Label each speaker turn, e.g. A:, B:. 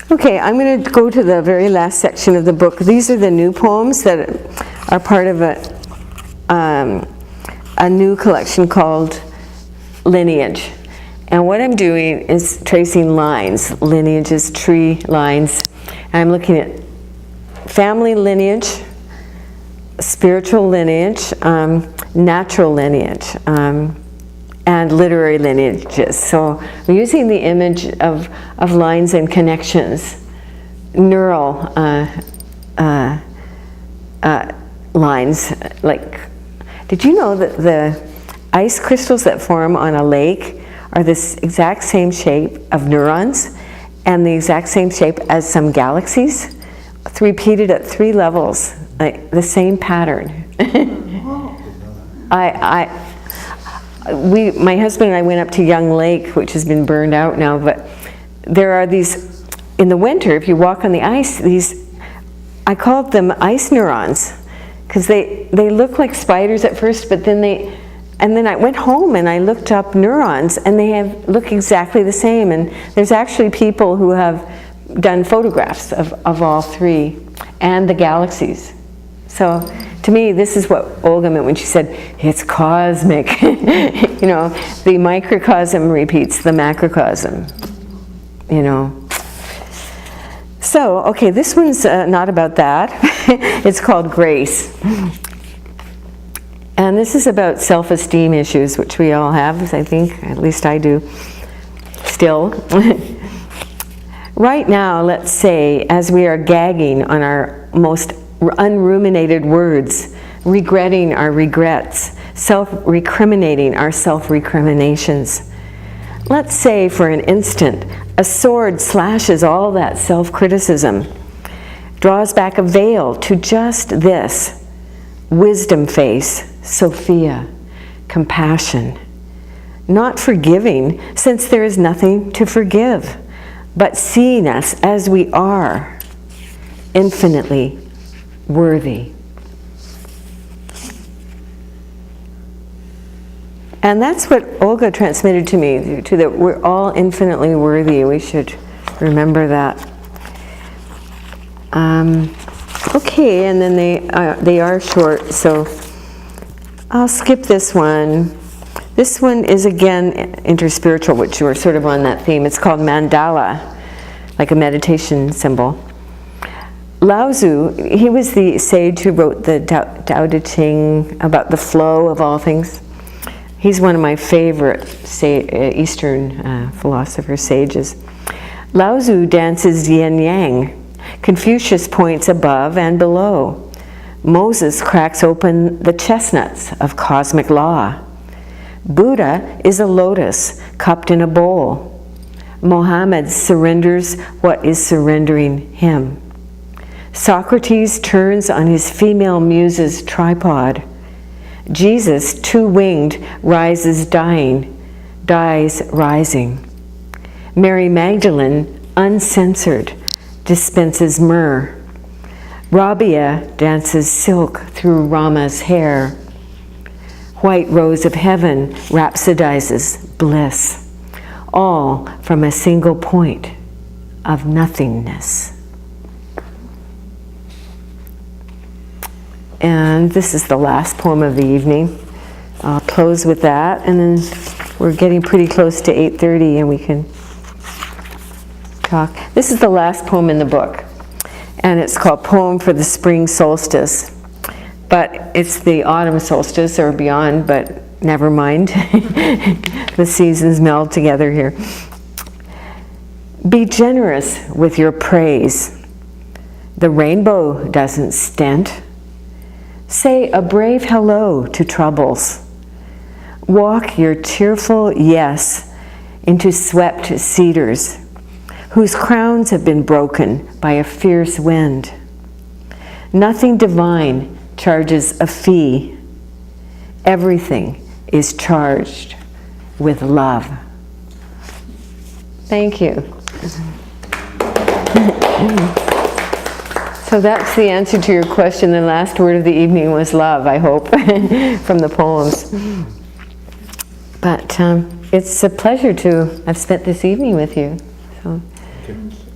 A: Okay, I'm going to go to the very last section of the book. These are the new poems that are part of a new collection called Lineage. And what I'm doing is tracing lines. Lineage is tree lines. And I'm looking at family lineage, spiritual lineage, natural lineage, and literary lineages. So we're using the image of lines and connections, neural lines. Like, did you know that the ice crystals that form on a lake are this exact same shape of neurons and the exact same shape as some galaxies? It's repeated at 3 levels, like the same pattern. My husband and I went up to Young Lake, which has been burned out now, but there are these, in the winter, if you walk on the ice, I called them ice neurons, because they look like spiders at first, but then I went home and I looked up neurons, and they look exactly the same. And there's actually people who have done photographs of all 3 and the galaxies. So to me, this is what Olga meant when she said, it's cosmic. You know, the microcosm repeats the macrocosm, you know. So, okay, this one's not about that. It's called Grace. And this is about self-esteem issues, which we all have, I think, at least I do, still. Right now, let's say, as we are gagging on our most unruminated words, regretting our regrets, self-recriminating our self-recriminations. Let's say for an instant, a sword slashes all that self-criticism, draws back a veil to just this, wisdom face, Sophia, compassion. Not forgiving, since there is nothing to forgive, but seeing us as we are, infinitely worthy. And that's what Olga transmitted to me, that we're all infinitely worthy. We should remember that. Okay, and then they are short, so I'll skip this one. This one is again interspiritual, which we're sort of on that theme. It's called Mandala, like a meditation symbol. Lao Tzu, he was the sage who wrote the Tao Te Ching about the flow of all things. He's one of my favorite Eastern philosopher sages. Lao Tzu dances yin-yang. Confucius points above and below. Moses cracks open the chestnuts of cosmic law. Buddha is a lotus cupped in a bowl. Mohammed surrenders what is surrendering him. Socrates turns on his female muse's tripod. Jesus, 2-winged, rises dying, dies rising. Mary Magdalene, uncensored, dispenses myrrh. Rabia dances silk through Rama's hair. White rose of heaven rhapsodizes bliss, all from a single point of nothingness. And this is the last poem of the evening. I'll close with that, and then we're getting pretty close to 8:30 and we can talk. This is the last poem in the book, and it's called Poem for the Spring Solstice. But it's the autumn solstice or beyond, but never mind. The seasons meld together here. Be generous with your praise. The rainbow doesn't stint. Say a brave hello to troubles. Walk your cheerful yes into swept cedars, whose crowns have been broken by a fierce wind. Nothing divine charges a fee. Everything is charged with love. Thank you. So that's the answer to your question. The last word of the evening was love, I hope, from the poems. But it's a pleasure to have spent this evening with you. So.
B: Okay.